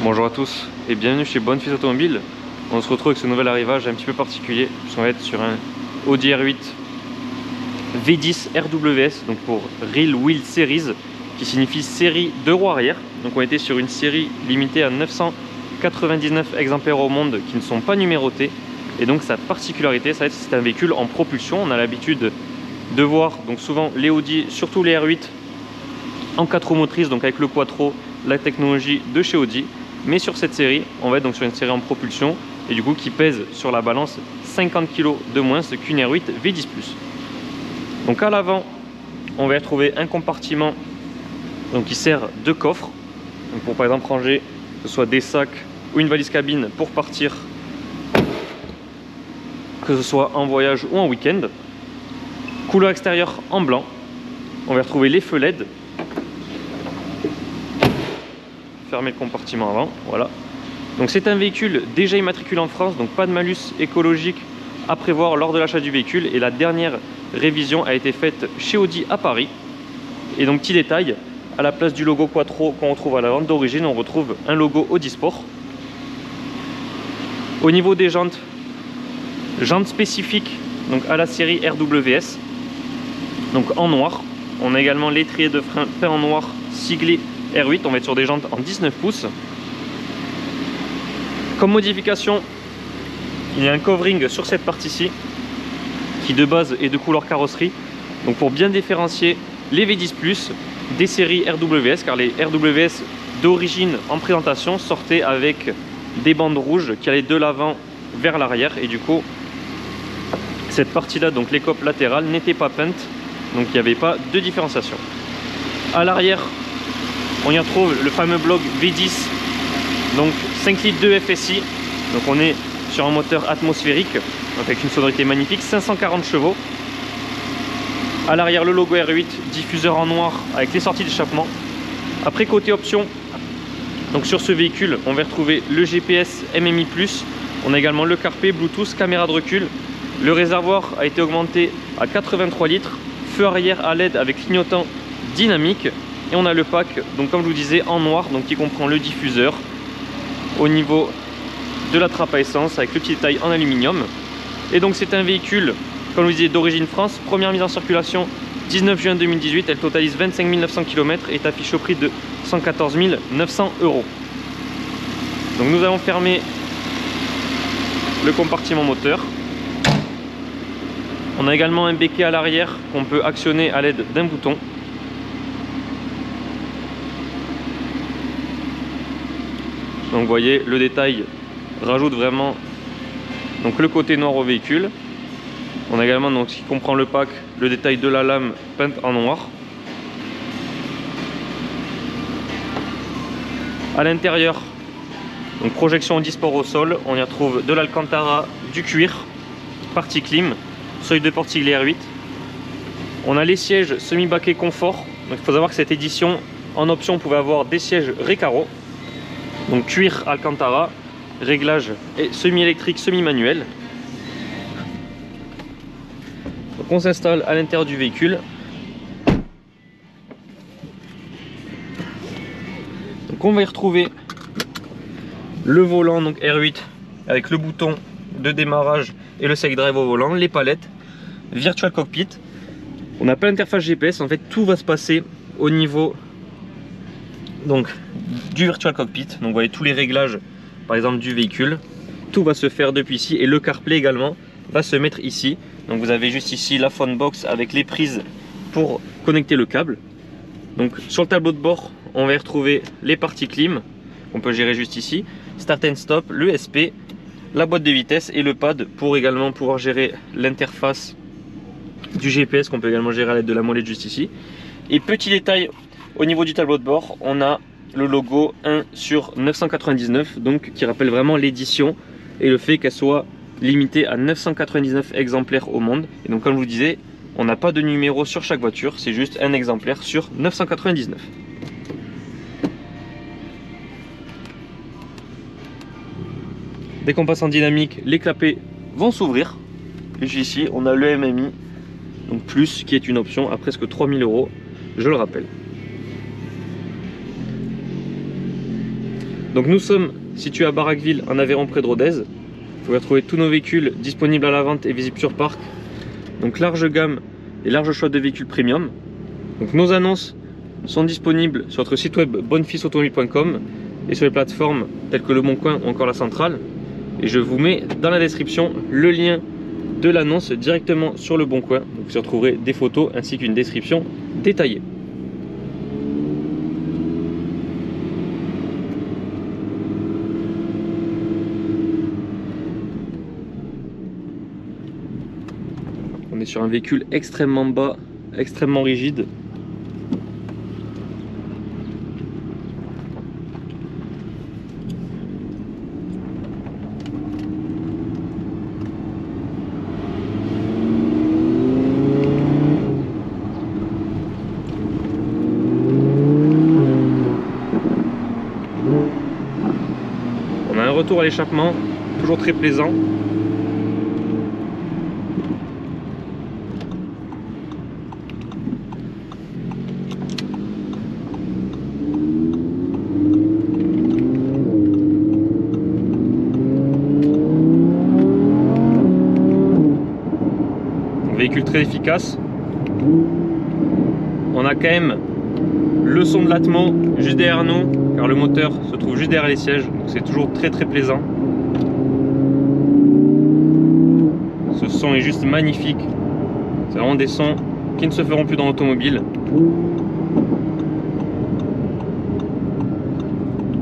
Bonjour à tous et bienvenue chez Bonne Fils Automobile. On se retrouve avec ce nouvel arrivage un petit peu particulier, puisqu'on va être sur un Audi R8 V10 RWS, donc pour Real Wheel Series, qui signifie série de roues arrière. Donc on était sur une série limitée à 999 exemplaires au monde qui ne sont pas numérotés. Et donc sa particularité, ça va être c'est un véhicule en propulsion. On a l'habitude de voir donc souvent les Audi, surtout les R8, en 4 roues motrices, donc avec le quattro, la technologie de chez Audi. Mais sur cette série, on va être donc sur une série en propulsion et du coup qui pèse sur la balance 50 kg de moins qu'une R8 V10+. Donc à l'avant, on va y retrouver un compartiment donc, qui sert de coffre, donc pour par exemple ranger que ce soit des sacs ou une valise cabine pour partir, que ce soit en voyage ou en week-end. Couleur extérieure en blanc. On va y retrouver les feux LED. Fermer le compartiment avant, voilà. Donc c'est un véhicule déjà immatriculé en France, donc pas de malus écologique à prévoir lors de l'achat du véhicule, et la dernière révision a été faite chez Audi à Paris. Et donc petit détail, à la place du logo quattro qu'on retrouve à la vente d'origine, on retrouve un logo Audi Sport. Au niveau des jantes spécifiques donc à la série RWS, donc en noir. On a également l'étrier de frein peint en noir siglé R8, on va être sur des jantes en 19 pouces. Comme modification, il y a un covering sur cette partie-ci qui de base est de couleur carrosserie, donc pour bien différencier les V10+ des séries RWS, car les RWS d'origine en présentation sortaient avec des bandes rouges qui allaient de l'avant vers l'arrière, et du coup cette partie-là, donc les copes latérales, n'étaient pas peintes, donc il n'y avait pas de différenciation. À l'arrière, on y retrouve le fameux bloc V10, donc 5 litres de FSI, donc on est sur un moteur atmosphérique, donc avec une sonorité magnifique, 540 chevaux. À l'arrière, le logo R8, diffuseur en noir avec les sorties d'échappement. Après, côté options, donc sur ce véhicule, on va retrouver le GPS MMI+, on a également le CarPlay, Bluetooth, caméra de recul. Le réservoir a été augmenté à 83 litres, feu arrière à LED avec clignotant dynamique. Et on a le pack, donc comme je vous disais, en noir, donc qui comprend le diffuseur au niveau de la trappe à essence avec le petit détail en aluminium. Et donc c'est un véhicule, comme je vous disais, d'origine France, première mise en circulation 19 juin 2018, elle totalise 25 900 km et est affichée au prix de 114 900 €. Donc nous allons fermer le compartiment moteur. On a également un béquet à l'arrière qu'on peut actionner à l'aide d'un bouton. Donc vous voyez, le détail rajoute vraiment donc le côté noir au véhicule. On a également, donc, ce qui comprend le pack, le détail de la lame peinte en noir. À l'intérieur, donc projection anti-sport au sol, on y retrouve de l'Alcantara, du cuir, partie clim, seuil de porte siglé R8. On a les sièges semi-baquets confort. Donc il faut savoir que cette édition, en option, on pouvait avoir des sièges Recaro. Donc cuir Alcantara, réglage semi-électrique, semi-manuel. Donc on s'installe à l'intérieur du véhicule. Donc on va y retrouver le volant, donc R8 avec le bouton de démarrage et le Safe Drive au volant, les palettes, Virtual Cockpit. On n'a pas l'interface GPS, en fait tout va se passer au niveau donc du Virtual Cockpit. Donc vous voyez tous les réglages par exemple du véhicule, tout va se faire depuis ici, et le CarPlay également va se mettre ici. Donc vous avez juste ici la phone box avec les prises pour connecter le câble. Donc sur le tableau de bord, on va y retrouver les parties clim qu'on peut gérer juste ici, start and stop, le SP, la boîte de vitesse et le pad pour également pouvoir gérer l'interface du GPS qu'on peut également gérer à l'aide de la molette juste ici. Et petit détail, au niveau du tableau de bord, on a le logo 1 sur 999, donc qui rappelle vraiment l'édition et le fait qu'elle soit limitée à 999 exemplaires au monde. Et donc comme je vous disais, on n'a pas de numéro sur chaque voiture, c'est juste un exemplaire sur 999. Dès qu'on passe en dynamique, les clapets vont s'ouvrir. Et ici, on a le MMI, donc plus, qui est une option à presque 3000 €, je le rappelle. Donc nous sommes situés à Barraqueville, en Aveyron, près de Rodez. Vous pouvez retrouver tous nos véhicules disponibles à la vente et visibles sur parc. Donc large gamme et large choix de véhicules premium. Donc nos annonces sont disponibles sur notre site web bonnefilsautomobile.com et sur les plateformes telles que Le Bon Coin ou encore La Centrale. Et je vous mets dans la description le lien de l'annonce directement sur Le Bon Coin. Donc vous y retrouverez des photos ainsi qu'une description détaillée. On est sur un véhicule extrêmement bas, extrêmement rigide. On a un retour à l'échappement, toujours très plaisant. Véhicule très efficace. On a quand même le son de l'Atmo juste derrière nous, car le moteur se trouve juste derrière les sièges, donc c'est toujours très plaisant. Ce son est juste magnifique. C'est vraiment des sons qui ne se feront plus dans l'automobile.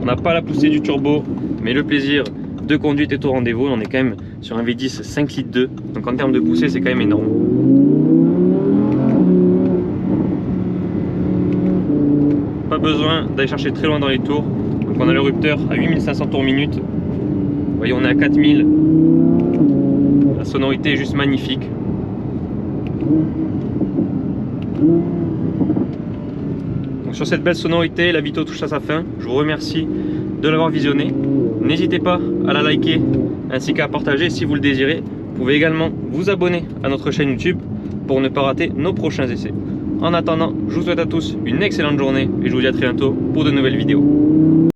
On n'a pas la poussée du turbo, mais le plaisir de conduite est au rendez-vous. On est quand même sur un V10 5 litres 2, donc en termes de poussée c'est quand même énorme. Pas besoin d'aller chercher très loin dans les tours. Donc on a le rupteur à 8500 tours minute. Vous voyez, on est à 4000. La sonorité est juste magnifique. Donc sur cette belle sonorité, la vidéo touche à sa fin. Je vous remercie de l'avoir visionné. N'hésitez pas à la liker ainsi qu'à partager si vous le désirez. Vous pouvez également vous abonner à notre chaîne YouTube pour ne pas rater nos prochains essais. En attendant, je vous souhaite à tous une excellente journée et je vous dis à très bientôt pour de nouvelles vidéos.